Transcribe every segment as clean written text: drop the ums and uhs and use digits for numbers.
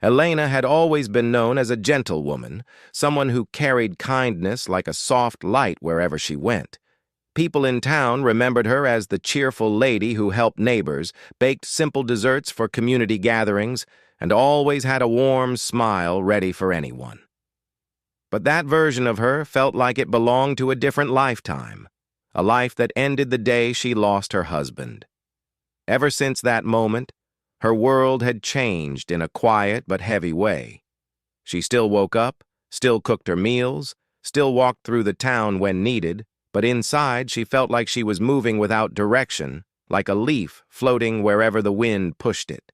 Elena had always been known as a gentlewoman, someone who carried kindness like a soft light wherever she went. People in town remembered her as the cheerful lady who helped neighbors, baked simple desserts for community gatherings, and always had a warm smile ready for anyone. But that version of her felt like it belonged to a different lifetime, a life that ended the day she lost her husband. Ever since that moment, her world had changed in a quiet but heavy way. She still woke up, still cooked her meals, still walked through the town when needed, but inside she felt like she was moving without direction, like a leaf floating wherever the wind pushed it.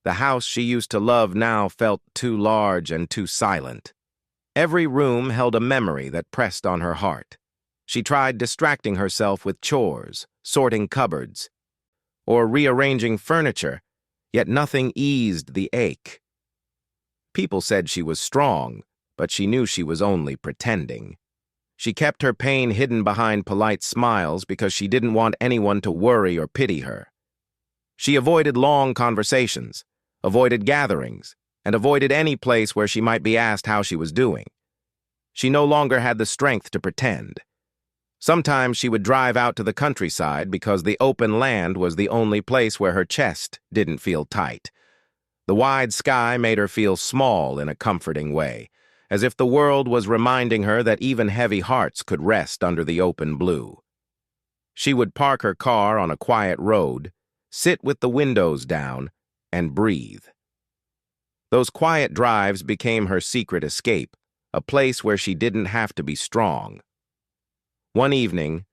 The house she used to love now felt too large and too silent. Every room held a memory that pressed on her heart. She tried distracting herself with chores, sorting cupboards, or rearranging furniture, yet nothing eased the ache. People said she was strong, but she knew she was only pretending. She kept her pain hidden behind polite smiles because she didn't want anyone to worry or pity her. She avoided long conversations, avoided gatherings, and avoided any place where she might be asked how she was doing. She no longer had the strength to pretend. Sometimes she would drive out to the countryside because the open land was the only place where her chest didn't feel tight. The wide sky made her feel small in a comforting way, as if the world was reminding her that even heavy hearts could rest under the open blue. She would park her car on a quiet road, sit with the windows down, and breathe. Those quiet drives became her secret escape, a place where she didn't have to be strong. One evening,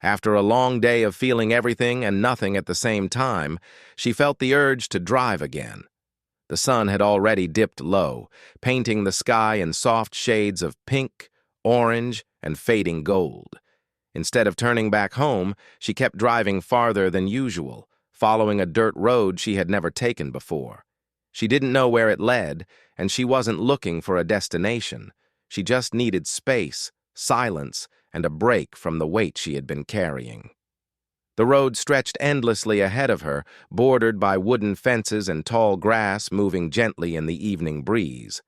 after a long day of feeling everything and nothing at the same time, she felt the urge to drive again. The sun had already dipped low, painting the sky in soft shades of pink, orange, and fading gold. Instead of turning back home, she kept driving farther than usual, following a dirt road she had never taken before. She didn't know where it led, and she wasn't looking for a destination. She just needed space, silence, and a break from the weight she had been carrying. The road stretched endlessly ahead of her, bordered by wooden fences and tall grass moving gently in the evening breeze.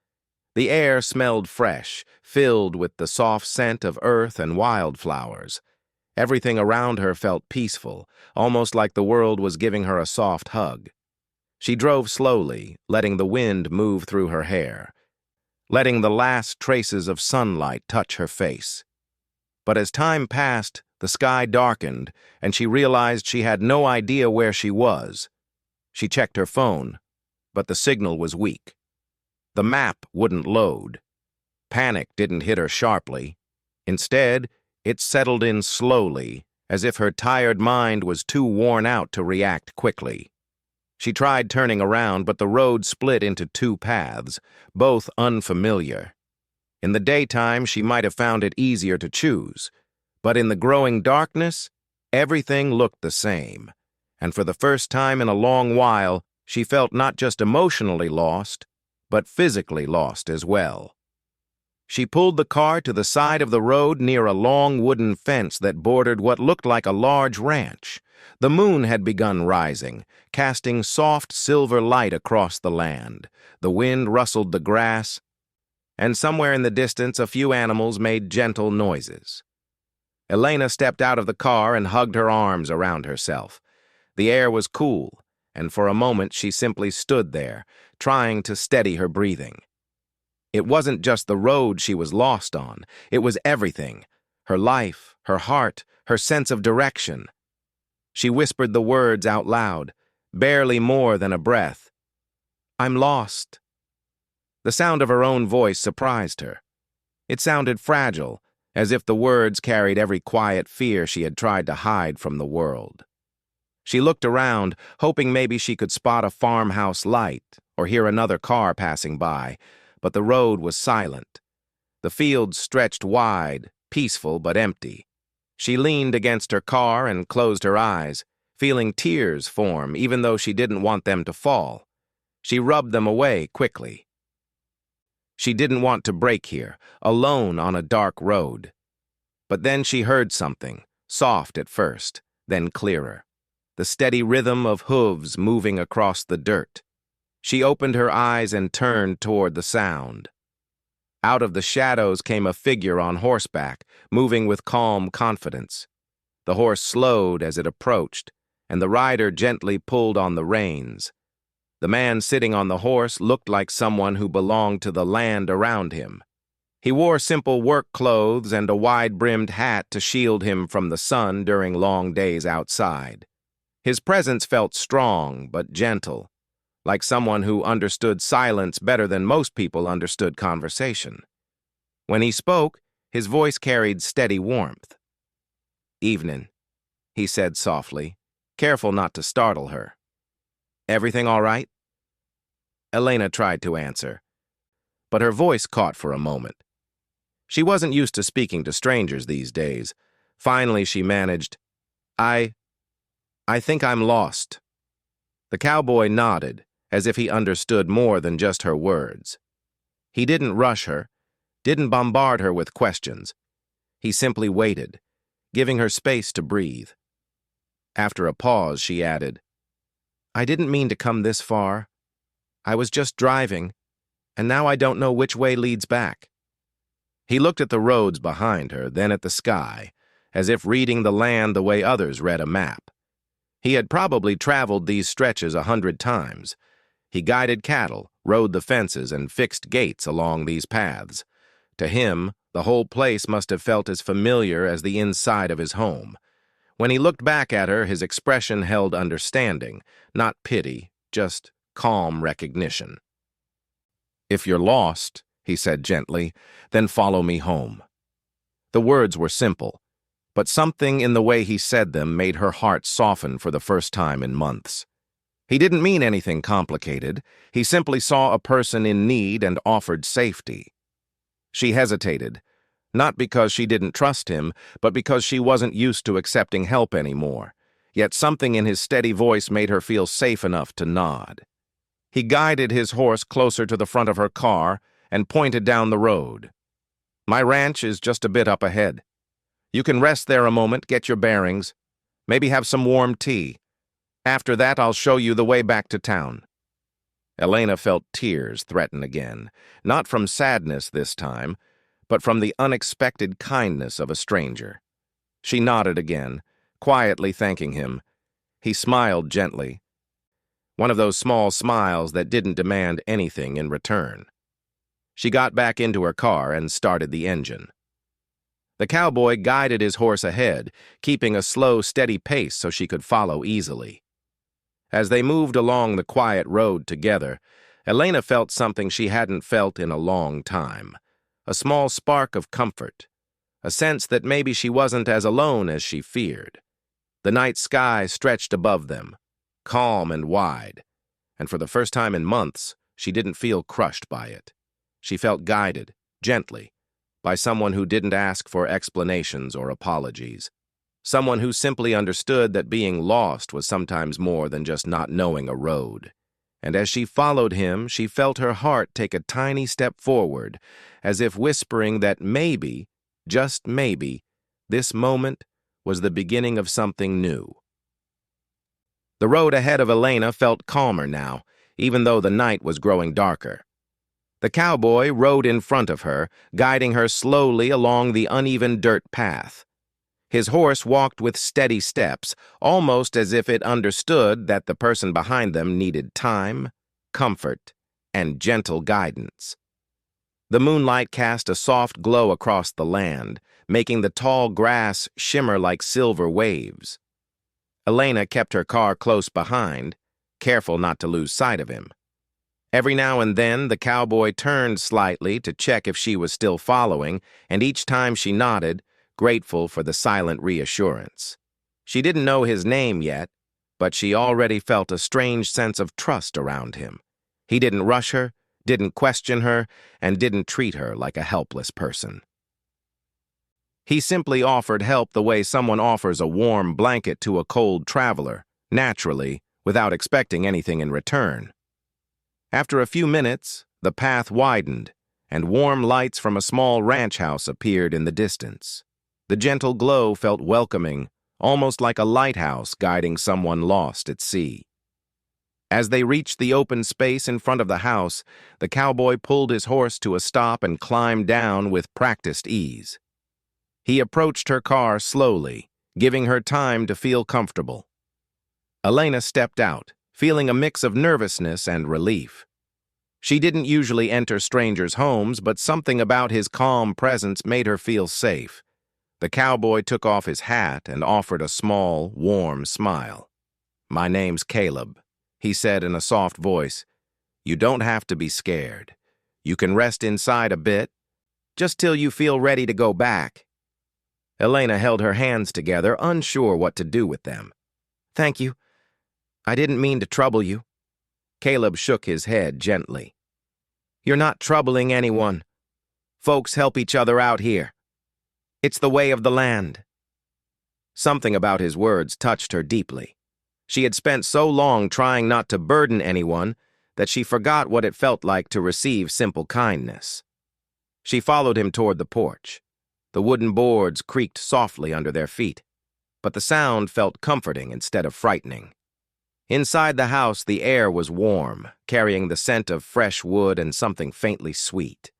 The air smelled fresh, filled with the soft scent of earth and wildflowers. Everything around her felt peaceful, almost like the world was giving her a soft hug. She drove slowly, letting the wind move through her hair, letting the last traces of sunlight touch her face. But as time passed, the sky darkened, and she realized she had no idea where she was. She checked her phone, but the signal was weak. The map wouldn't load. Panic didn't hit her sharply. Instead, it settled in slowly, as if her tired mind was too worn out to react quickly. She tried turning around, but the road split into two paths, both unfamiliar. In the daytime, she might have found it easier to choose, but in the growing darkness, everything looked the same, and for the first time in a long while, she felt not just emotionally lost, but physically lost as well. She pulled the car to the side of the road near a long wooden fence that bordered what looked like a large ranch. The moon had begun rising, casting soft silver light across the land. The wind rustled the grass, and somewhere in the distance a few animals made gentle noises. Elena stepped out of the car and hugged her arms around herself. The air was cool, and for a moment she simply stood there, trying to steady her breathing. It wasn't just the road she was lost on, it was everything: her life, her heart, her sense of direction. She whispered the words out loud, barely more than a breath. "I'm lost." The sound of her own voice surprised her. It sounded fragile, as if the words carried every quiet fear she had tried to hide from the world. She looked around, hoping maybe she could spot a farmhouse light or hear another car passing by, but the road was silent. The fields stretched wide, peaceful but empty. She leaned against her car and closed her eyes, feeling tears form even though she didn't want them to fall. She rubbed them away quickly. She didn't want to break here, alone on a dark road. But then she heard something, soft at first, then clearer. The steady rhythm of hooves moving across the dirt. She opened her eyes and turned toward the sound. Out of the shadows came a figure on horseback, moving with calm confidence. The horse slowed as it approached, and the rider gently pulled on the reins. The man sitting on the horse looked like someone who belonged to the land around him. He wore simple work clothes and a wide-brimmed hat to shield him from the sun during long days outside. His presence felt strong but gentle, like someone who understood silence better than most people understood conversation. When he spoke, his voice carried steady warmth. "Evening," he said softly, careful not to startle her. "Everything all right?" Elena tried to answer, but her voice caught for a moment. She wasn't used to speaking to strangers these days. Finally, she managed, I think I'm lost." The cowboy nodded, as if he understood more than just her words. He didn't rush her, didn't bombard her with questions. He simply waited, giving her space to breathe. After a pause, she added, "I didn't mean to come this far. I was just driving, and now I don't know which way leads back." He looked at the roads behind her, then at the sky, as if reading the land the way others read a map. He had probably traveled these stretches 100 times. He guided cattle, rode the fences, and fixed gates along these paths. To him, the whole place must have felt as familiar as the inside of his home. When he looked back at her, his expression held understanding, not pity, just calm recognition. "If you're lost," he said gently, "then follow me home." The words were simple, but something in the way he said them made her heart soften for the first time in months. He didn't mean anything complicated. He simply saw a person in need and offered safety. She hesitated, not because she didn't trust him, but because she wasn't used to accepting help anymore. Yet something in his steady voice made her feel safe enough to nod. He guided his horse closer to the front of her car and pointed down the road. "My ranch is just a bit up ahead. You can rest there a moment, get your bearings, maybe have some warm tea. After that, I'll show you the way back to town." Elena felt tears threaten again, not from sadness this time, but from the unexpected kindness of a stranger. She nodded again, quietly thanking him. He smiled gently, one of those small smiles that didn't demand anything in return. She got back into her car and started the engine. The cowboy guided his horse ahead, keeping a slow, steady pace so she could follow easily. As they moved along the quiet road together, Elena felt something she hadn't felt in a long time, a small spark of comfort, a sense that maybe she wasn't as alone as she feared. The night sky stretched above them, calm and wide, and for the first time in months, she didn't feel crushed by it. She felt guided, gently, by someone who didn't ask for explanations or apologies. Someone who simply understood that being lost was sometimes more than just not knowing a road. And as she followed him, she felt her heart take a tiny step forward, as if whispering that maybe, just maybe, this moment was the beginning of something new. The road ahead of Elena felt calmer now, even though the night was growing darker. The cowboy rode in front of her, guiding her slowly along the uneven dirt path. His horse walked with steady steps, almost as if it understood that the person behind them needed time, comfort, and gentle guidance. The moonlight cast a soft glow across the land, making the tall grass shimmer like silver waves. Elena kept her car close behind, careful not to lose sight of him. Every now and then, the cowboy turned slightly to check if she was still following, and each time she nodded, grateful for the silent reassurance. She didn't know his name yet, but she already felt a strange sense of trust around him. He didn't rush her, didn't question her, and didn't treat her like a helpless person. He simply offered help the way someone offers a warm blanket to a cold traveler, naturally, without expecting anything in return. After a few minutes, the path widened, and warm lights from a small ranch house appeared in the distance. The gentle glow felt welcoming, almost like a lighthouse guiding someone lost at sea. As they reached the open space in front of the house, the cowboy pulled his horse to a stop and climbed down with practiced ease. He approached her car slowly, giving her time to feel comfortable. Elena stepped out, feeling a mix of nervousness and relief. She didn't usually enter strangers' homes, but something about his calm presence made her feel safe. The cowboy took off his hat and offered a small, warm smile. "My name's Caleb," he said in a soft voice. "You don't have to be scared. You can rest inside a bit, just till you feel ready to go back." Elena held her hands together, unsure what to do with them. "Thank you. I didn't mean to trouble you." Caleb shook his head gently. "You're not troubling anyone. Folks help each other out here. It's the way of the land." Something about his words touched her deeply. She had spent so long trying not to burden anyone that she forgot what it felt like to receive simple kindness. She followed him toward the porch. The wooden boards creaked softly under their feet, but the sound felt comforting instead of frightening. Inside the house, the air was warm, carrying the scent of fresh wood and something faintly sweet.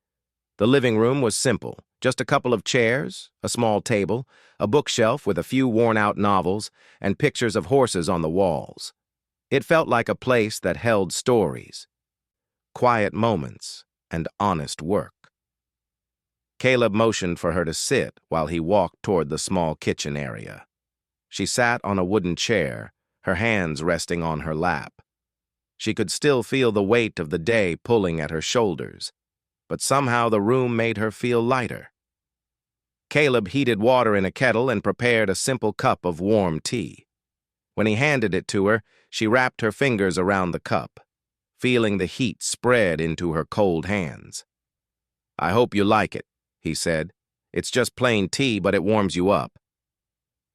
The living room was simple, just a couple of chairs, a small table, a bookshelf with a few worn-out novels, and pictures of horses on the walls. It felt like a place that held stories, quiet moments, and honest work. Caleb motioned for her to sit while he walked toward the small kitchen area. She sat on a wooden chair, her hands resting on her lap. She could still feel the weight of the day pulling at her shoulders, but somehow the room made her feel lighter. Caleb heated water in a kettle and prepared a simple cup of warm tea. When he handed it to her, she wrapped her fingers around the cup, feeling the heat spread into her cold hands. "I hope you like it," he said. "It's just plain tea, but it warms you up."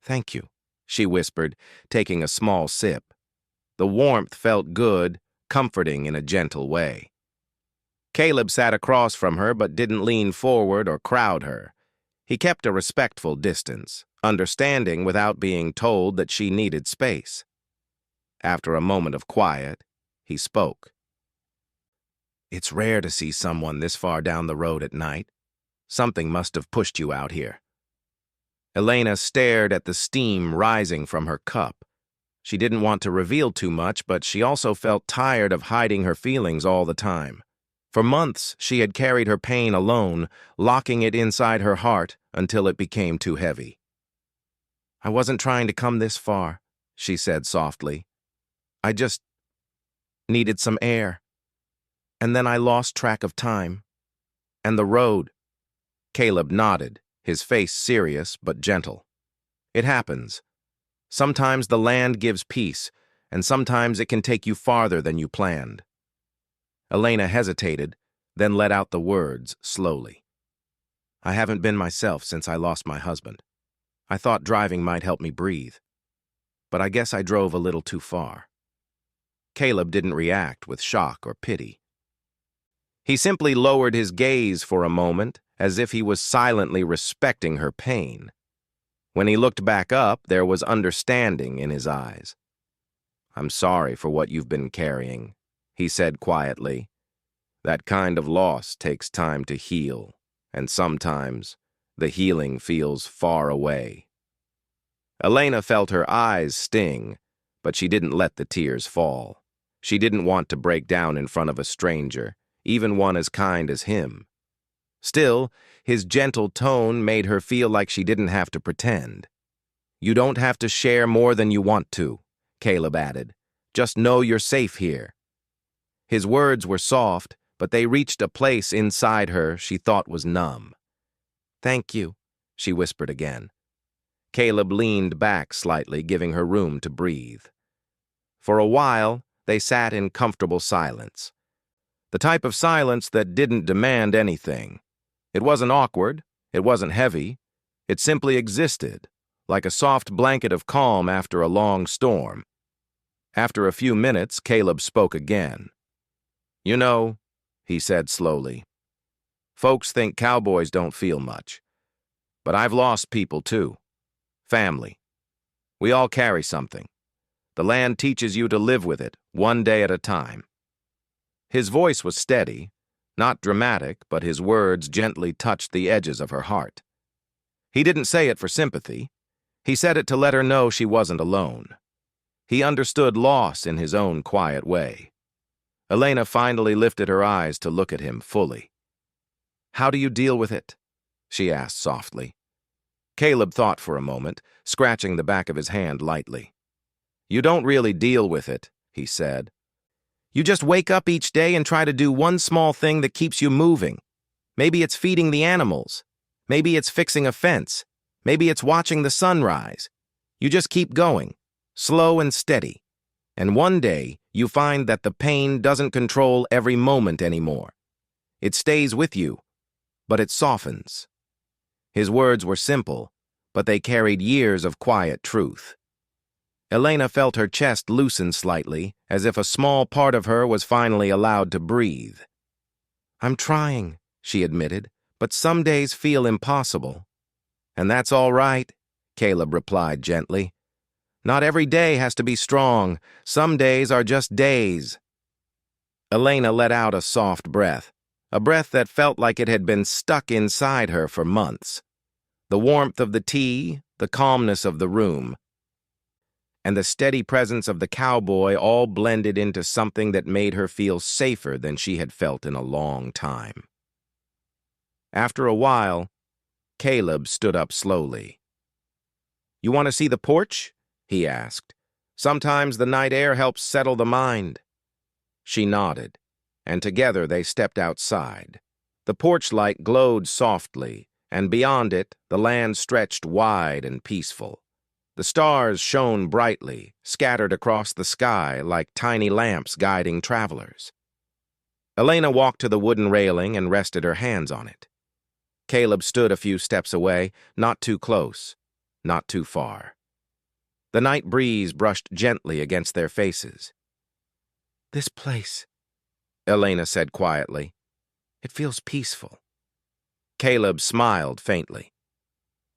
"Thank you," she whispered, taking a small sip. The warmth felt good, comforting in a gentle way. Caleb sat across from her but didn't lean forward or crowd her. He kept a respectful distance, understanding without being told that she needed space. After a moment of quiet, he spoke. "It's rare to see someone this far down the road at night. Something must have pushed you out here." Elena stared at the steam rising from her cup. She didn't want to reveal too much, but she also felt tired of hiding her feelings all the time. For months, she had carried her pain alone, locking it inside her heart until it became too heavy. "I wasn't trying to come this far," she said softly. "I just needed some air. And then I lost track of time. And the road." Caleb nodded, his face serious but gentle. "It happens. Sometimes the land gives peace, and sometimes it can take you farther than you planned." Elena hesitated, then let out the words slowly. "I haven't been myself since I lost my husband. I thought driving might help me breathe. But I guess I drove a little too far." Caleb didn't react with shock or pity. He simply lowered his gaze for a moment, as if he was silently respecting her pain. When he looked back up, there was understanding in his eyes. "I'm sorry for what you've been carrying," he said quietly. "That kind of loss takes time to heal, and sometimes the healing feels far away." Elena felt her eyes sting, but she didn't let the tears fall. She didn't want to break down in front of a stranger, even one as kind as him. Still, his gentle tone made her feel like she didn't have to pretend. "You don't have to share more than you want to," Caleb added. "Just know you're safe here." His words were soft, but they reached a place inside her she thought was numb. "Thank you," she whispered again. Caleb leaned back slightly, giving her room to breathe. For a while, they sat in comfortable silence. The type of silence that didn't demand anything. It wasn't awkward, it wasn't heavy, it simply existed, like a soft blanket of calm after a long storm. After a few minutes, Caleb spoke again. "You know," he said slowly, "folks think cowboys don't feel much. But I've lost people too. Family. We all carry something. The land teaches you to live with it, one day at a time." His voice was steady, not dramatic, but his words gently touched the edges of her heart. He didn't say it for sympathy. He said it to let her know she wasn't alone. He understood loss in his own quiet way. Elena finally lifted her eyes to look at him fully. "How do you deal with it?" she asked softly. Caleb thought for a moment, scratching the back of his hand lightly. "You don't really deal with it," he said. "You just wake up each day and try to do one small thing that keeps you moving. Maybe it's feeding the animals. Maybe it's fixing a fence. Maybe it's watching the sunrise. You just keep going, slow and steady. And one day, you find that the pain doesn't control every moment anymore. It stays with you, but it softens." His words were simple, but they carried years of quiet truth. Elena felt her chest loosen slightly, as if a small part of her was finally allowed to breathe. "I'm trying," she admitted, "but some days feel impossible." "And that's all right," Caleb replied gently. "Not every day has to be strong. Some days are just days." Elena let out a soft breath, a breath that felt like it had been stuck inside her for months. The warmth of the tea, the calmness of the room, and the steady presence of the cowboy all blended into something that made her feel safer than she had felt in a long time. After a while, Caleb stood up slowly. "You want to see the porch?" he asked. "Sometimes the night air helps settle the mind." She nodded, and together they stepped outside. The porch light glowed softly, and beyond it, the land stretched wide and peaceful. The stars shone brightly, scattered across the sky like tiny lamps guiding travelers. Elena walked to the wooden railing and rested her hands on it. Caleb stood a few steps away, not too close, not too far. The night breeze brushed gently against their faces. "This place," Elena said quietly. "It feels peaceful." Caleb smiled faintly.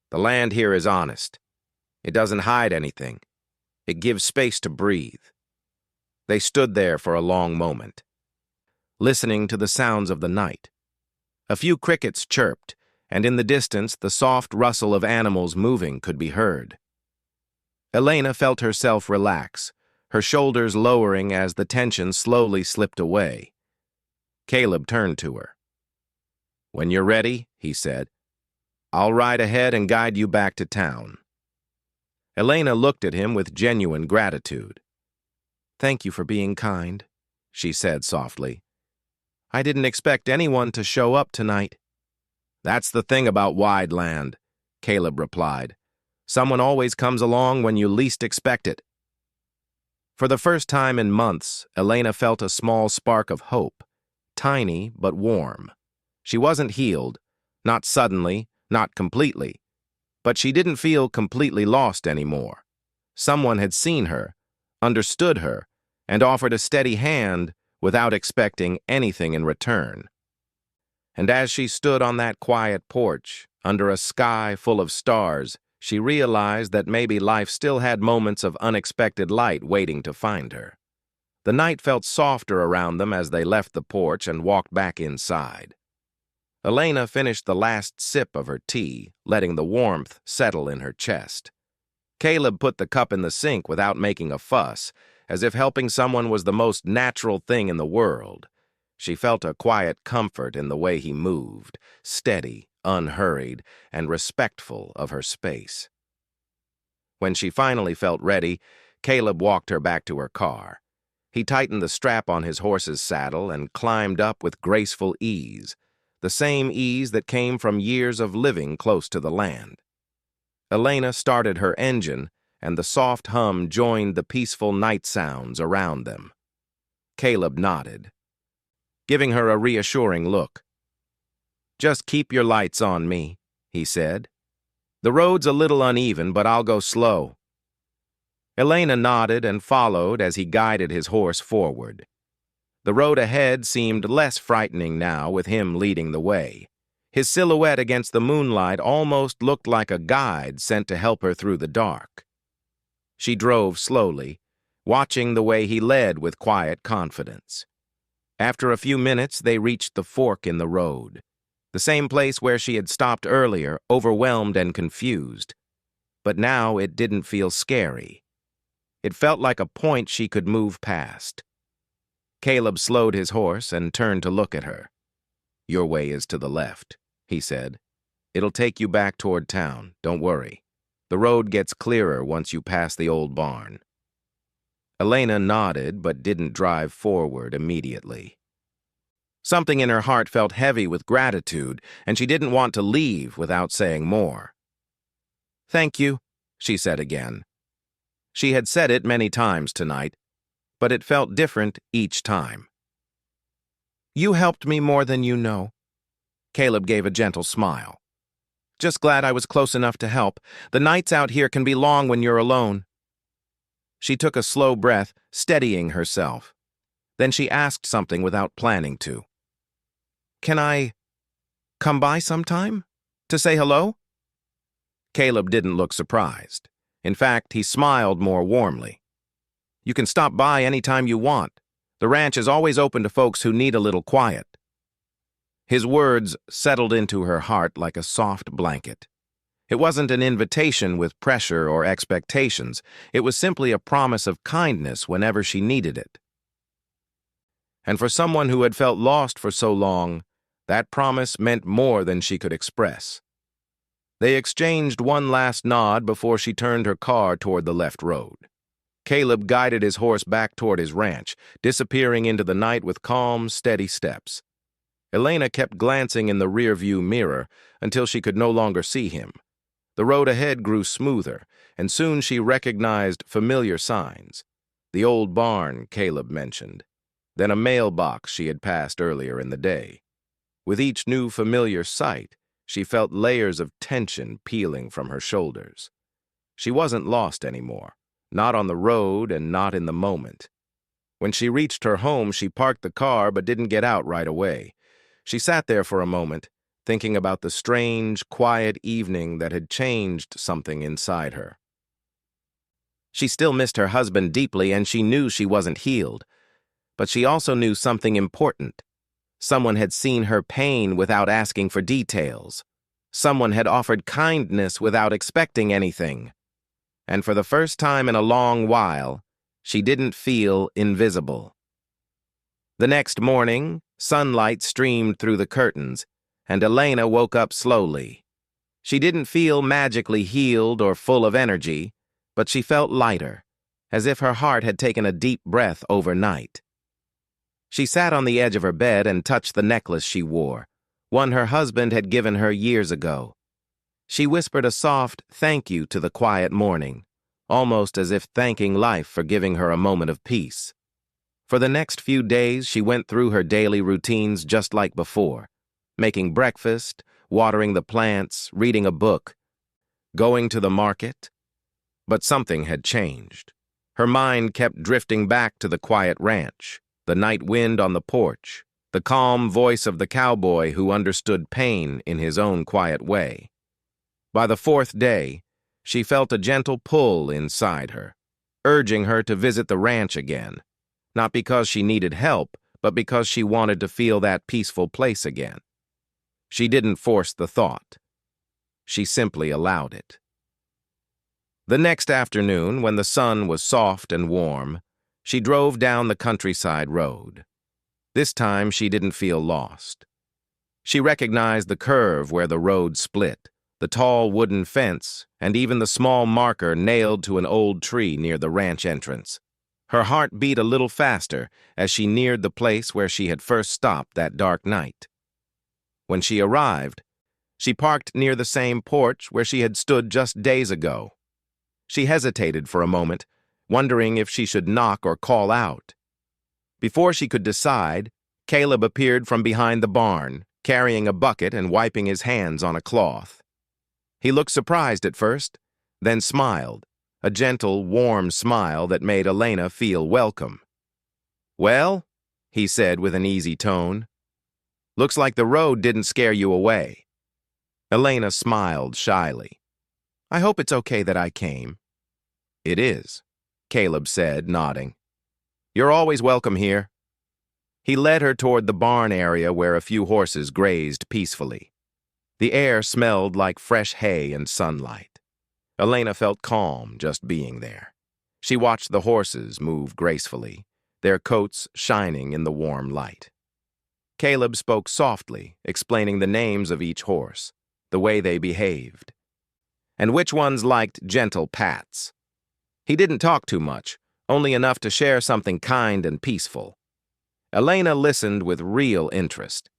"The land here is honest. It doesn't hide anything. It gives space to breathe." They stood there for a long moment, listening to the sounds of the night. A few crickets chirped, and in the distance the soft rustle of animals moving could be heard. Elena felt herself relax, her shoulders lowering as the tension slowly slipped away. Caleb turned to her. "When you're ready," he said, "I'll ride ahead and guide you back to town." Elena looked at him with genuine gratitude. "Thank you for being kind," she said softly. "I didn't expect anyone to show up tonight." "That's the thing about wide land," Caleb replied. "Someone always comes along when you least expect it." For the first time in months, Elena felt a small spark of hope, tiny but warm. She wasn't healed, not suddenly, not completely, but she didn't feel completely lost anymore. Someone had seen her, understood her, and offered a steady hand without expecting anything in return. And as she stood on that quiet porch, under a sky full of stars, she realized that maybe life still had moments of unexpected light waiting to find her. The night felt softer around them as they left the porch and walked back inside. Elena finished the last sip of her tea, letting the warmth settle in her chest. Caleb put the cup in the sink without making a fuss, as if helping someone was the most natural thing in the world. She felt a quiet comfort in the way he moved, steady, unhurried, and respectful of her space. When she finally felt ready, Caleb walked her back to her car. He tightened the strap on his horse's saddle and climbed up with graceful ease, the same ease that came from years of living close to the land. Elena started her engine, and the soft hum joined the peaceful night sounds around them. Caleb nodded, giving her a reassuring look. "Just keep your lights on me," he said. "The road's a little uneven, but I'll go slow." Elena nodded and followed as he guided his horse forward. The road ahead seemed less frightening now with him leading the way. His silhouette against the moonlight almost looked like a guide sent to help her through the dark. She drove slowly, watching the way he led with quiet confidence. After a few minutes, they reached the fork in the road, the same place where she had stopped earlier, overwhelmed and confused. But now it didn't feel scary. It felt like a point she could move past. Caleb slowed his horse and turned to look at her. "Your way is to the left," he said. "It'll take you back toward town, don't worry. The road gets clearer once you pass the old barn." Elena nodded but didn't drive forward immediately. Something in her heart felt heavy with gratitude, and she didn't want to leave without saying more. "Thank you," she said again. She had said it many times tonight, but it felt different each time. "You helped me more than you know." Caleb gave a gentle smile. "Just glad I was close enough to help. The nights out here can be long when you're alone." She took a slow breath, steadying herself. Then she asked something without planning to. "Can I come by sometime? To say hello?" Caleb didn't look surprised. In fact, he smiled more warmly. "You can stop by any time you want. The ranch is always open to folks who need a little quiet." His words settled into her heart like a soft blanket. It wasn't an invitation with pressure or expectations. It was simply a promise of kindness whenever she needed it. And for someone who had felt lost for so long, that promise meant more than she could express. They exchanged one last nod before she turned her car toward the left road. Caleb guided his horse back toward his ranch, disappearing into the night with calm, steady steps. Elena kept glancing in the rearview mirror until she could no longer see him. The road ahead grew smoother, and soon she recognized familiar signs. The old barn Caleb mentioned, then a mailbox she had passed earlier in the day. With each new familiar sight, she felt layers of tension peeling from her shoulders. She wasn't lost anymore, not on the road and not in the moment. When she reached her home, she parked the car but didn't get out right away. She sat there for a moment, thinking about the strange, quiet evening that had changed something inside her. She still missed her husband deeply, and she knew she wasn't healed. But she also knew something important. Someone had seen her pain without asking for details. Someone had offered kindness without expecting anything. And for the first time in a long while, she didn't feel invisible. The next morning, sunlight streamed through the curtains, and Elena woke up slowly. She didn't feel magically healed or full of energy, but she felt lighter, as if her heart had taken a deep breath overnight. She sat on the edge of her bed and touched the necklace she wore, one her husband had given her years ago. She whispered a soft thank you to the quiet morning, almost as if thanking life for giving her a moment of peace. For the next few days, she went through her daily routines just like before, making breakfast, watering the plants, reading a book, going to the market. But something had changed. Her mind kept drifting back to the quiet ranch, the night wind on the porch, the calm voice of the cowboy who understood pain in his own quiet way. By the fourth day, she felt a gentle pull inside her, urging her to visit the ranch again, not because she needed help, but because she wanted to feel that peaceful place again. She didn't force the thought. She simply allowed it. The next afternoon, when the sun was soft and warm, she drove down the countryside road. This time, she didn't feel lost. She recognized the curve where the road split, the tall wooden fence, and even the small marker nailed to an old tree near the ranch entrance. Her heart beat a little faster as she neared the place where she had first stopped that dark night. When she arrived, she parked near the same porch where she had stood just days ago. She hesitated for a moment, wondering if she should knock or call out. Before she could decide, Caleb appeared from behind the barn, carrying a bucket and wiping his hands on a cloth. He looked surprised at first, then smiled, a gentle, warm smile that made Elena feel welcome. "Well," he said with an easy tone, "looks like the road didn't scare you away." Elena smiled shyly. "I hope it's okay that I came." "It is." Caleb said, nodding. "You're always welcome here." He led her toward the barn area where a few horses grazed peacefully. The air smelled like fresh hay and sunlight. Elena felt calm just being there. She watched the horses move gracefully, their coats shining in the warm light. Caleb spoke softly, explaining the names of each horse, the way they behaved, and which ones liked gentle pats. He didn't talk too much, only enough to share something kind and peaceful. Elena listened with real interest.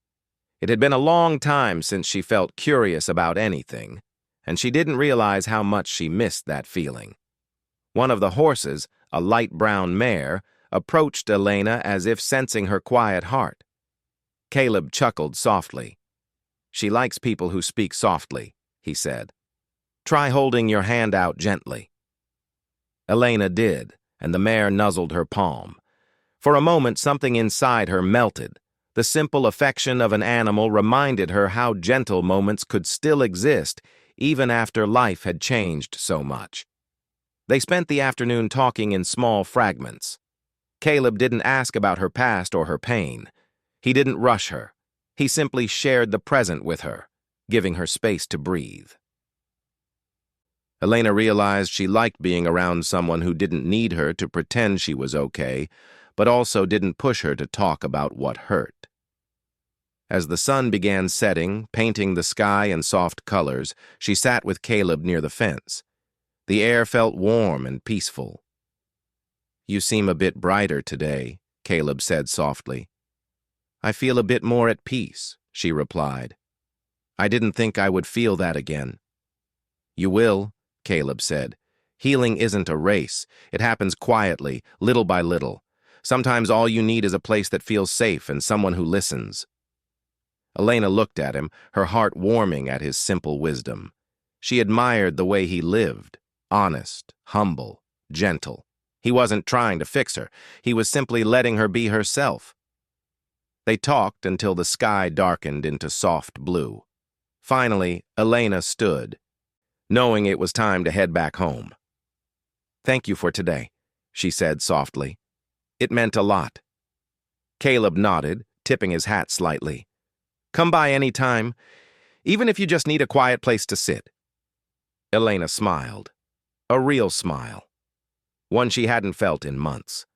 It had been a long time since she felt curious about anything, and she didn't realize how much she missed that feeling. One of the horses, a light brown mare, approached Elena as if sensing her quiet heart. Caleb chuckled softly. "She likes people who speak softly," he said. "Try holding your hand out gently." Elena did, and the mare nuzzled her palm. For a moment, something inside her melted. The simple affection of an animal reminded her how gentle moments could still exist, even after life had changed so much. They spent the afternoon talking in small fragments. Caleb didn't ask about her past or her pain. He didn't rush her. He simply shared the present with her, giving her space to breathe. Elena realized she liked being around someone who didn't need her to pretend she was okay, but also didn't push her to talk about what hurt. As the sun began setting, painting the sky in soft colors, she sat with Caleb near the fence. The air felt warm and peaceful. "You seem a bit brighter today," Caleb said softly. "I feel a bit more at peace," she replied. "I didn't think I would feel that again." "You will," Caleb said. "Healing isn't a race. It happens quietly, little by little. Sometimes all you need is a place that feels safe and someone who listens." Elena looked at him, her heart warming at his simple wisdom. She admired the way he lived, honest, humble, gentle. He wasn't trying to fix her. He was simply letting her be herself. They talked until the sky darkened into soft blue. Finally, Elena stood, knowing it was time to head back home. "Thank you for today," she said softly. "It meant a lot." Caleb nodded, tipping his hat slightly. "Come by any time, even if you just need a quiet place to sit." Elena smiled. A real smile. One she hadn't felt in months.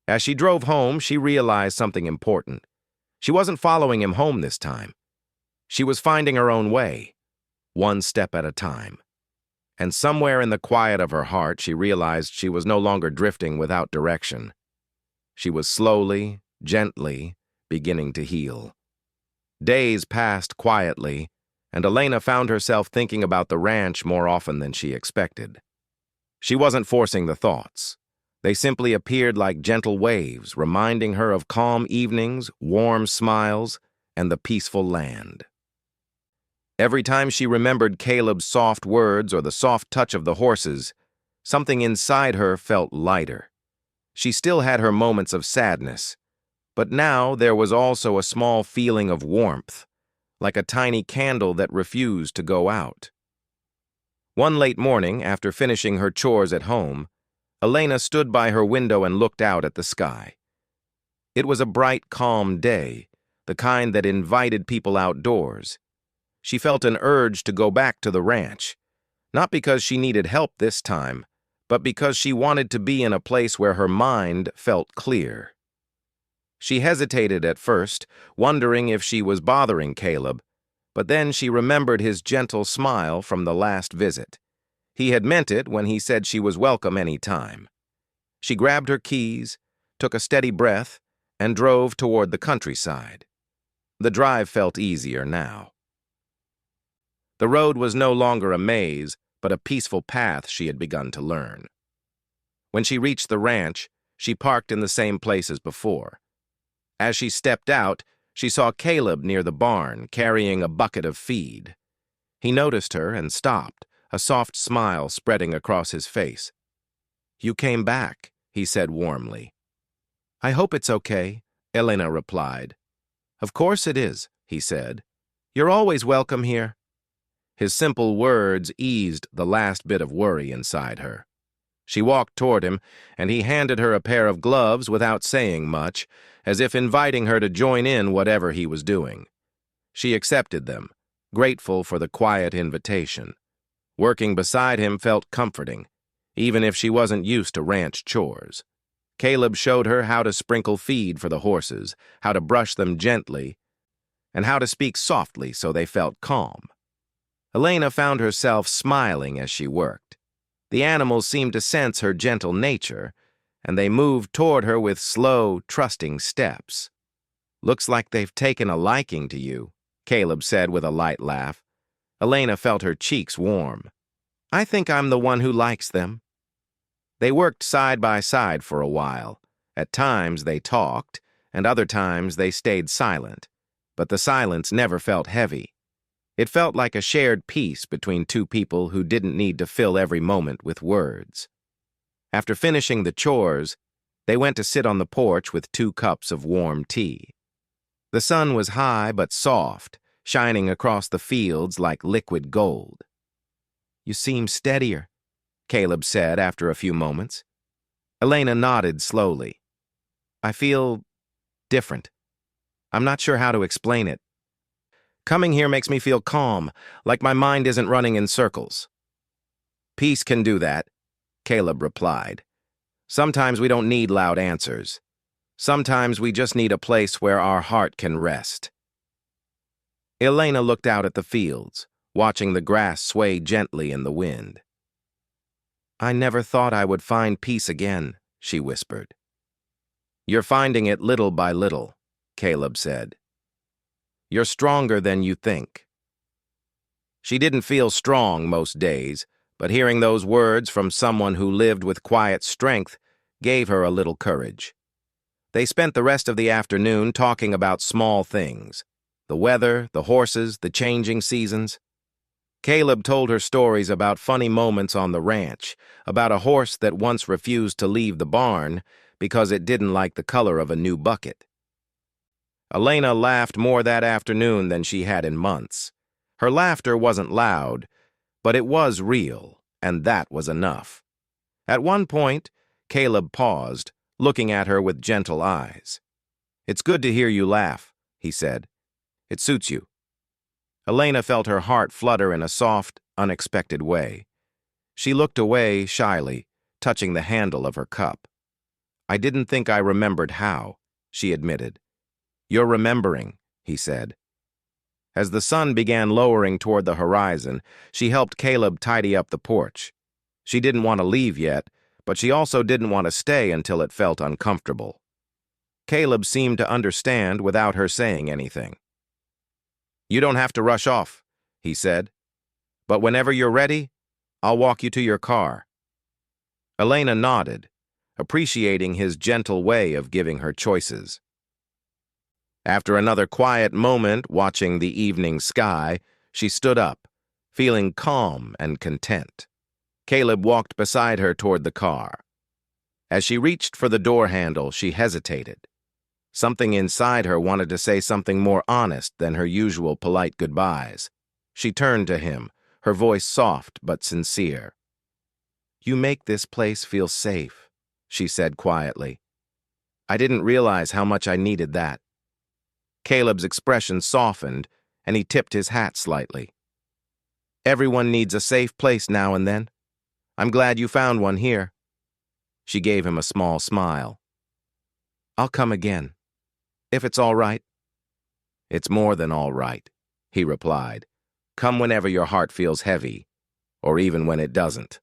As she drove home, she realized something important. She wasn't following him home this time. She was finding her own way, one step at a time. And somewhere in the quiet of her heart, she realized she was no longer drifting without direction. She was slowly, gently, beginning to heal. Days passed quietly, and Elena found herself thinking about the ranch more often than she expected. She wasn't forcing the thoughts. They simply appeared like gentle waves, reminding her of calm evenings, warm smiles, and the peaceful land. Every time she remembered Caleb's soft words or the soft touch of the horses, something inside her felt lighter. She still had her moments of sadness, but now there was also a small feeling of warmth, like a tiny candle that refused to go out. One late morning, after finishing her chores at home, Elena stood by her window and looked out at the sky. It was a bright, calm day, the kind that invited people outdoors. She felt an urge to go back to the ranch, not because she needed help this time, but because she wanted to be in a place where her mind felt clear. She hesitated at first, wondering if she was bothering Caleb, but then she remembered his gentle smile from the last visit. He had meant it when he said she was welcome any time. She grabbed her keys, took a steady breath, and drove toward the countryside. The drive felt easier now. The road was no longer a maze, but a peaceful path she had begun to learn. When she reached the ranch, she parked in the same place as before. As she stepped out, she saw Caleb near the barn, carrying a bucket of feed. He noticed her and stopped, a soft smile spreading across his face. "You came back," he said warmly. "I hope it's okay," Elena replied. "Of course it is," he said. "You're always welcome here." His simple words eased the last bit of worry inside her. She walked toward him, and he handed her a pair of gloves without saying much, as if inviting her to join in whatever he was doing. She accepted them, grateful for the quiet invitation. Working beside him felt comforting, even if she wasn't used to ranch chores. Caleb showed her how to sprinkle feed for the horses, how to brush them gently, and how to speak softly so they felt calm. Elena found herself smiling as she worked. The animals seemed to sense her gentle nature, and they moved toward her with slow, trusting steps. "Looks like they've taken a liking to you," Caleb said with a light laugh. Elena felt her cheeks warm. "I think I'm the one who likes them." They worked side by side for a while. At times they talked, and other times they stayed silent. But the silence never felt heavy. It felt like a shared peace between two people who didn't need to fill every moment with words. After finishing the chores, they went to sit on the porch with 2 cups of warm tea. The sun was high but soft, shining across the fields like liquid gold. "You seem steadier," Caleb said after a few moments. Elena nodded slowly. "I feel different. I'm not sure how to explain it. Coming here makes me feel calm, like my mind isn't running in circles." "Peace can do that," Caleb replied. "Sometimes we don't need loud answers. Sometimes we just need a place where our heart can rest." Elena looked out at the fields, watching the grass sway gently in the wind. "I never thought I would find peace again," she whispered. "You're finding it little by little," Caleb said. "You're stronger than you think." She didn't feel strong most days, but hearing those words from someone who lived with quiet strength gave her a little courage. They spent the rest of the afternoon talking about small things: the weather, the horses, the changing seasons. Caleb told her stories about funny moments on the ranch, about a horse that once refused to leave the barn because it didn't like the color of a new bucket. Elena laughed more that afternoon than she had in months. Her laughter wasn't loud, but it was real, and that was enough. At one point, Caleb paused, looking at her with gentle eyes. "It's good to hear you laugh," he said. "It suits you." Elena felt her heart flutter in a soft, unexpected way. She looked away shyly, touching the handle of her cup. "I didn't think I remembered how," she admitted. "You're remembering," he said. As the sun began lowering toward the horizon, she helped Caleb tidy up the porch. She didn't want to leave yet, but she also didn't want to stay until it felt uncomfortable. Caleb seemed to understand without her saying anything. "You don't have to rush off," he said. "But whenever you're ready, I'll walk you to your car." Elena nodded, appreciating his gentle way of giving her choices. After another quiet moment watching the evening sky, she stood up, feeling calm and content. Caleb walked beside her toward the car. As she reached for the door handle, she hesitated. Something inside her wanted to say something more honest than her usual polite goodbyes. She turned to him, her voice soft but sincere. "You make this place feel safe," she said quietly. "I didn't realize how much I needed that." Caleb's expression softened, and he tipped his hat slightly. "Everyone needs a safe place now and then. I'm glad you found one here." She gave him a small smile. "I'll come again, if it's all right." "It's more than all right," he replied. "Come whenever your heart feels heavy, or even when it doesn't."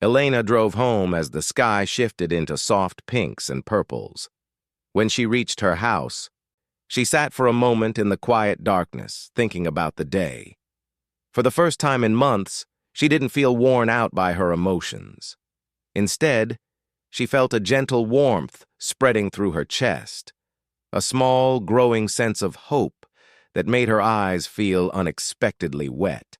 Elena drove home as the sky shifted into soft pinks and purples. When she reached her house, she sat for a moment in the quiet darkness, thinking about the day. For the first time in months, she didn't feel worn out by her emotions. Instead, she felt a gentle warmth spreading through her chest, a small, growing sense of hope that made her eyes feel unexpectedly wet.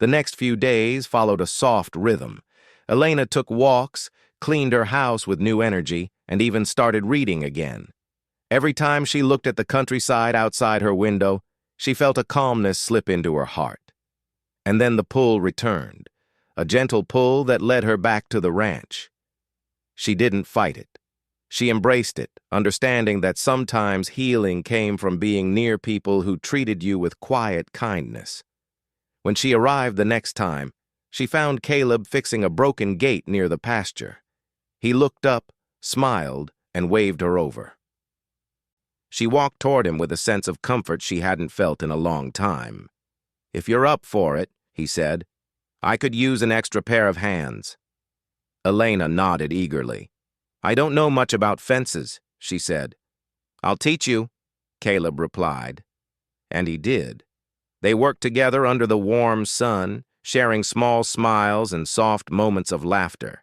The next few days followed a soft rhythm. Elena took walks, cleaned her house with new energy, and even started reading again. Every time she looked at the countryside outside her window, she felt a calmness slip into her heart. And then the pull returned, a gentle pull that led her back to the ranch. She didn't fight it. She embraced it, understanding that sometimes healing came from being near people who treated you with quiet kindness. When she arrived the next time, she found Caleb fixing a broken gate near the pasture. He looked up, smiled, and waved her over. She walked toward him with a sense of comfort she hadn't felt in a long time. "If you're up for it," he said, "I could use an extra pair of hands." Elena nodded eagerly. "I don't know much about fences," she said. "I'll teach you," Caleb replied. And he did. They worked together under the warm sun, sharing small smiles and soft moments of laughter.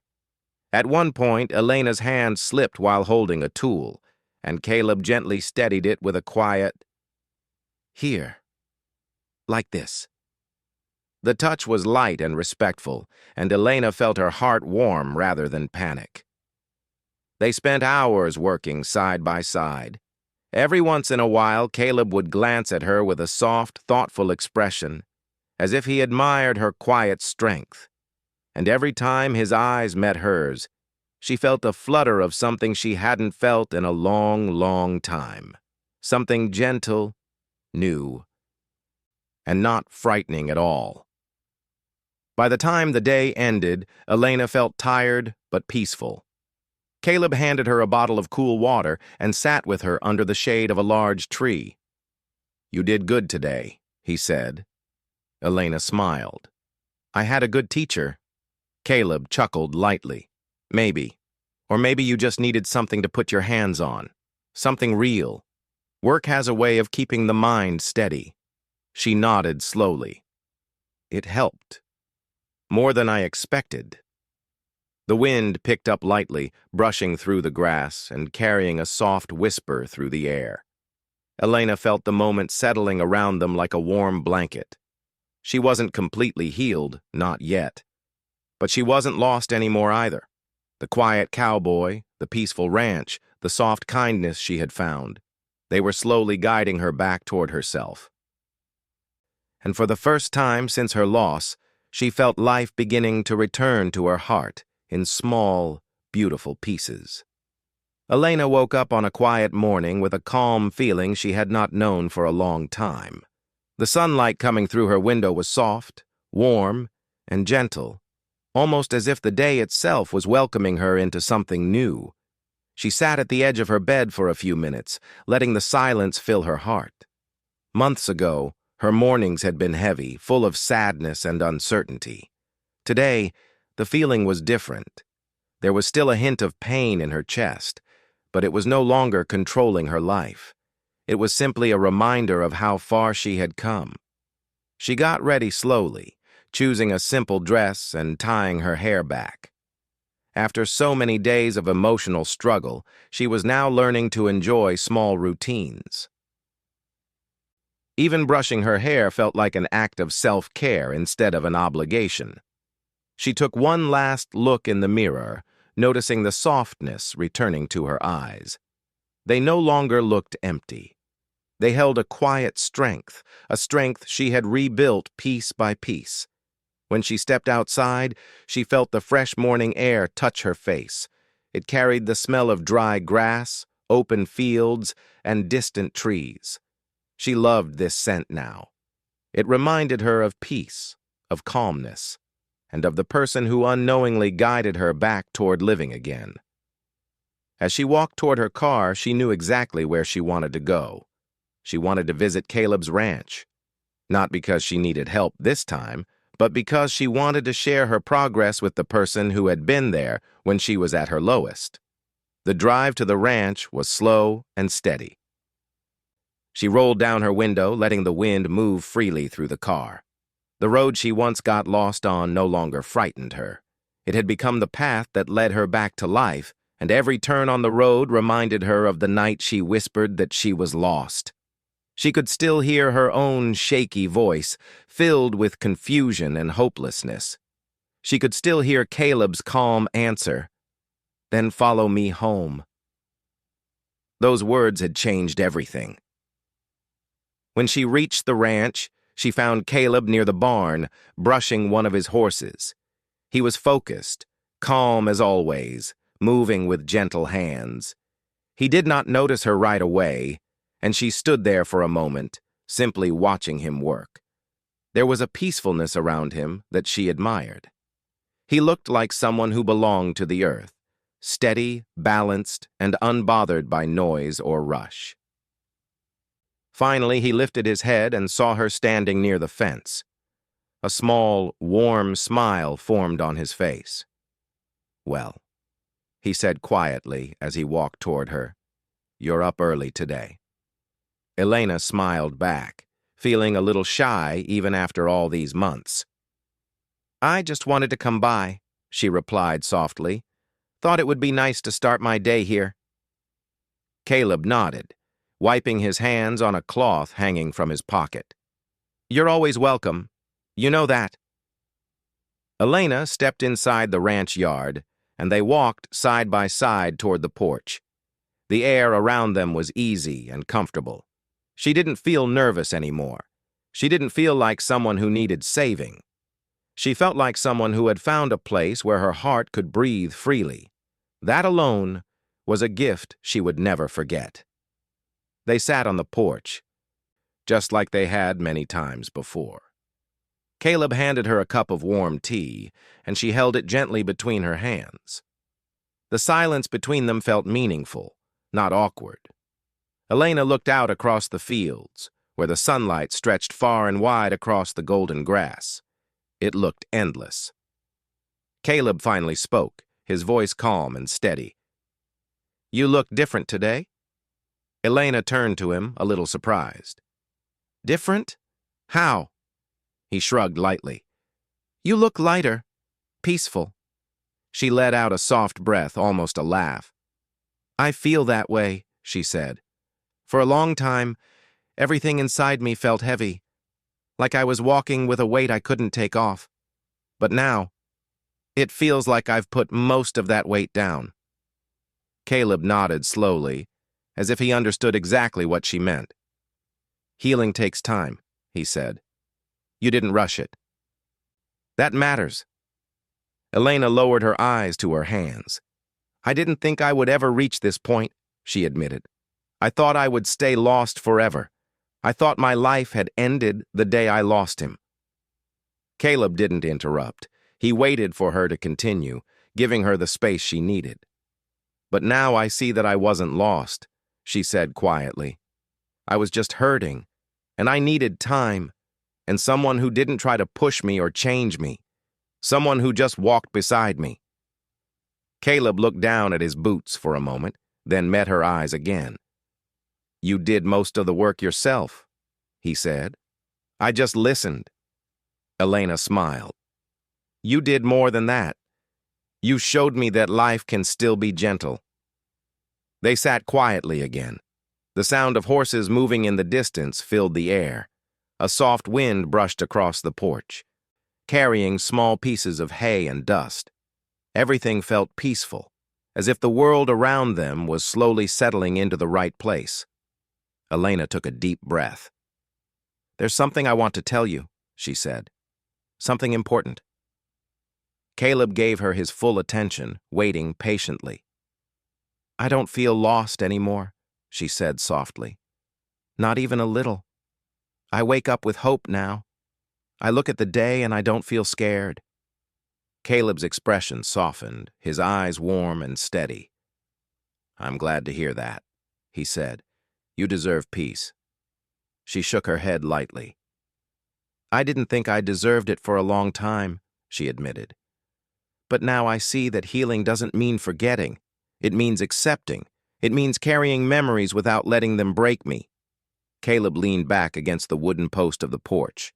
At one point, Elena's hand slipped while holding a tool, and Caleb gently steadied it with a quiet, "Here, like this." The touch was light and respectful, and Elena felt her heart warm rather than panic. They spent hours working side by side. Every once in a while, Caleb would glance at her with a soft, thoughtful expression, as if he admired her quiet strength. And every time his eyes met hers, she felt a flutter of something she hadn't felt in a long, long time. Something gentle, new, and not frightening at all. By the time the day ended, Elena felt tired but peaceful. Caleb handed her a bottle of cool water and sat with her under the shade of a large tree. "You did good today," he said. Elena smiled. "I had a good teacher." Caleb chuckled lightly. "Maybe. Or maybe you just needed something to put your hands on. Something real. Work has a way of keeping the mind steady." She nodded slowly. "It helped. More than I expected." The wind picked up lightly, brushing through the grass and carrying a soft whisper through the air. Elena felt the moment settling around them like a warm blanket. She wasn't completely healed, not yet. But she wasn't lost anymore either. The quiet cowboy, the peaceful ranch, the soft kindness she had found, they were slowly guiding her back toward herself. And for the first time since her loss, she felt life beginning to return to her heart in small, beautiful pieces. Elena woke up on a quiet morning with a calm feeling she had not known for a long time. The sunlight coming through her window was soft, warm, and gentle, almost as if the day itself was welcoming her into something new. She sat at the edge of her bed for a few minutes, letting the silence fill her heart. Months ago, her mornings had been heavy, full of sadness and uncertainty. Today, the feeling was different. There was still a hint of pain in her chest, but it was no longer controlling her life. It was simply a reminder of how far she had come. She got ready slowly, choosing a simple dress and tying her hair back. After so many days of emotional struggle, she was now learning to enjoy small routines. Even brushing her hair felt like an act of self-care instead of an obligation. She took one last look in the mirror, noticing the softness returning to her eyes. They no longer looked empty. They held a quiet strength, a strength she had rebuilt piece by piece. When she stepped outside, she felt the fresh morning air touch her face. It carried the smell of dry grass, open fields, and distant trees. She loved this scent now. It reminded her of peace, of calmness, and of the person who unknowingly guided her back toward living again. As she walked toward her car, she knew exactly where she wanted to go. She wanted to visit Caleb's ranch. Not because she needed help this time, but because she wanted to share her progress with the person who had been there when she was at her lowest. The drive to the ranch was slow and steady. She rolled down her window, letting the wind move freely through the car. The road she once got lost on no longer frightened her. It had become the path that led her back to life, and every turn on the road reminded her of the night she whispered that she was lost. She could still hear her own shaky voice, filled with confusion and hopelessness. She could still hear Caleb's calm answer, "Then follow me home." Those words had changed everything. When she reached the ranch, she found Caleb near the barn, brushing one of his horses. He was focused, calm as always, moving with gentle hands. He did not notice her right away, and she stood there for a moment, simply watching him work. There was a peacefulness around him that she admired. He looked like someone who belonged to the earth, steady, balanced, and unbothered by noise or rush. Finally, he lifted his head and saw her standing near the fence. A small, warm smile formed on his face. "Well," he said quietly as he walked toward her, "you're up early today." Elena smiled back, feeling a little shy even after all these months. "I just wanted to come by," she replied softly. "Thought it would be nice to start my day here." Caleb nodded, wiping his hands on a cloth hanging from his pocket. "You're always welcome. You know that." Elena stepped inside the ranch yard, and they walked side by side toward the porch. The air around them was easy and comfortable. She didn't feel nervous anymore. She didn't feel like someone who needed saving. She felt like someone who had found a place where her heart could breathe freely. That alone was a gift she would never forget. They sat on the porch, just like they had many times before. Caleb handed her a cup of warm tea, and she held it gently between her hands. The silence between them felt meaningful, not awkward. Elena looked out across the fields, where the sunlight stretched far and wide across the golden grass. It looked endless. Caleb finally spoke, his voice calm and steady. "You look different today?" Elena turned to him, a little surprised. "Different? How?" He shrugged lightly. "You look lighter, peaceful." She let out a soft breath, almost a laugh. "I feel that way," she said. "For a long time, everything inside me felt heavy, like I was walking with a weight I couldn't take off. But now, it feels like I've put most of that weight down." Caleb nodded slowly, as if he understood exactly what she meant. "Healing takes time," he said. "You didn't rush it." "That matters." Elena lowered her eyes to her hands. "I didn't think I would ever reach this point," she admitted. "I thought I would stay lost forever. I thought my life had ended the day I lost him." Caleb didn't interrupt. He waited for her to continue, giving her the space she needed. "But now I see that I wasn't lost," she said quietly. "I was just hurting, and I needed time, and someone who didn't try to push me or change me. Someone who just walked beside me." Caleb looked down at his boots for a moment, then met her eyes again. "You did most of the work yourself," he said. "I just listened." Elena smiled. "You did more than that. You showed me that life can still be gentle." They sat quietly again. The sound of horses moving in the distance filled the air. A soft wind brushed across the porch, carrying small pieces of hay and dust. Everything felt peaceful, as if the world around them was slowly settling into the right place. Elena took a deep breath. "There's something I want to tell you," she said. "Something important." Caleb gave her his full attention, waiting patiently. "I don't feel lost anymore," she said softly. "Not even a little. I wake up with hope now. I look at the day and I don't feel scared." Caleb's expression softened, his eyes warm and steady. "I'm glad to hear that," he said. "You deserve peace." She shook her head lightly. "I didn't think I deserved it for a long time," she admitted. "But now I see that healing doesn't mean forgetting. It means accepting. It means carrying memories without letting them break me." Caleb leaned back against the wooden post of the porch.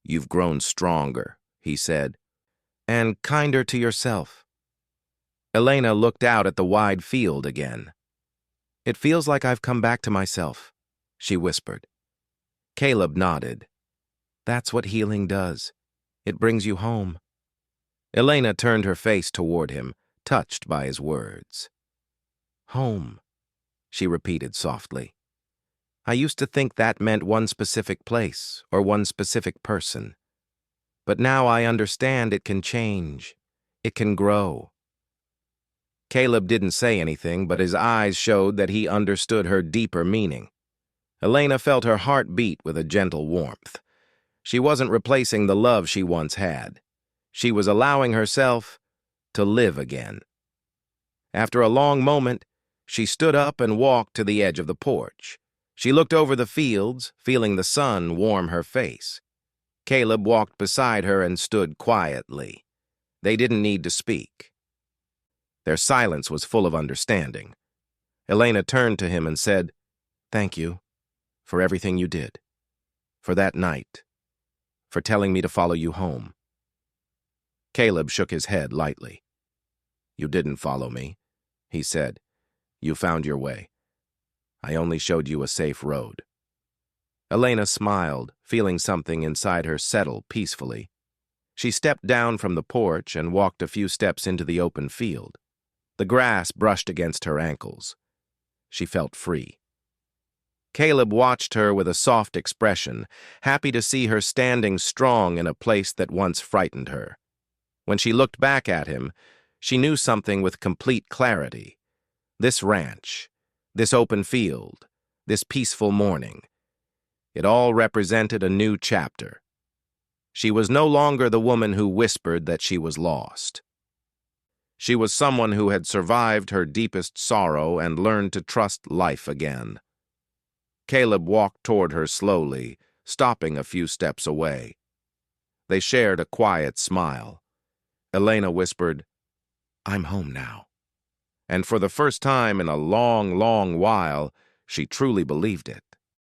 "You've grown stronger," he said, "and kinder to yourself." Elena looked out at the wide field again. "It feels like I've come back to myself," she whispered. Caleb nodded. "That's what healing does. It brings you home." Elena turned her face toward him, touched by his words. "Home," she repeated softly. "I used to think that meant one specific place or one specific person. But now I understand it can change. It can grow. Caleb didn't say anything, but his eyes showed that he understood her deeper meaning. Elena felt her heart beat with a gentle warmth. She wasn't replacing the love she once had. She was allowing herself to live again. After a long moment, she stood up and walked to the edge of the porch. She looked over the fields, feeling the sun warm her face. Caleb walked beside her and stood quietly. They didn't need to speak. Their silence was full of understanding. Elena turned to him and said, "Thank you for everything you did, for that night, for telling me to follow you home." Caleb shook his head lightly. "You didn't follow me," he said. "You found your way. I only showed you a safe road." Elena smiled, feeling something inside her settle peacefully. She stepped down from the porch and walked a few steps into the open field. The grass brushed against her ankles. She felt free. Caleb watched her with a soft expression, happy to see her standing strong in a place that once frightened her. When she looked back at him, she knew something with complete clarity. This ranch, this open field, this peaceful morning, it all represented a new chapter. She was no longer the woman who whispered that she was lost. She was someone who had survived her deepest sorrow and learned to trust life again. Caleb walked toward her slowly, stopping a few steps away. They shared a quiet smile. Elena whispered, "I'm home now." And for the first time in a long, long while, she truly believed it.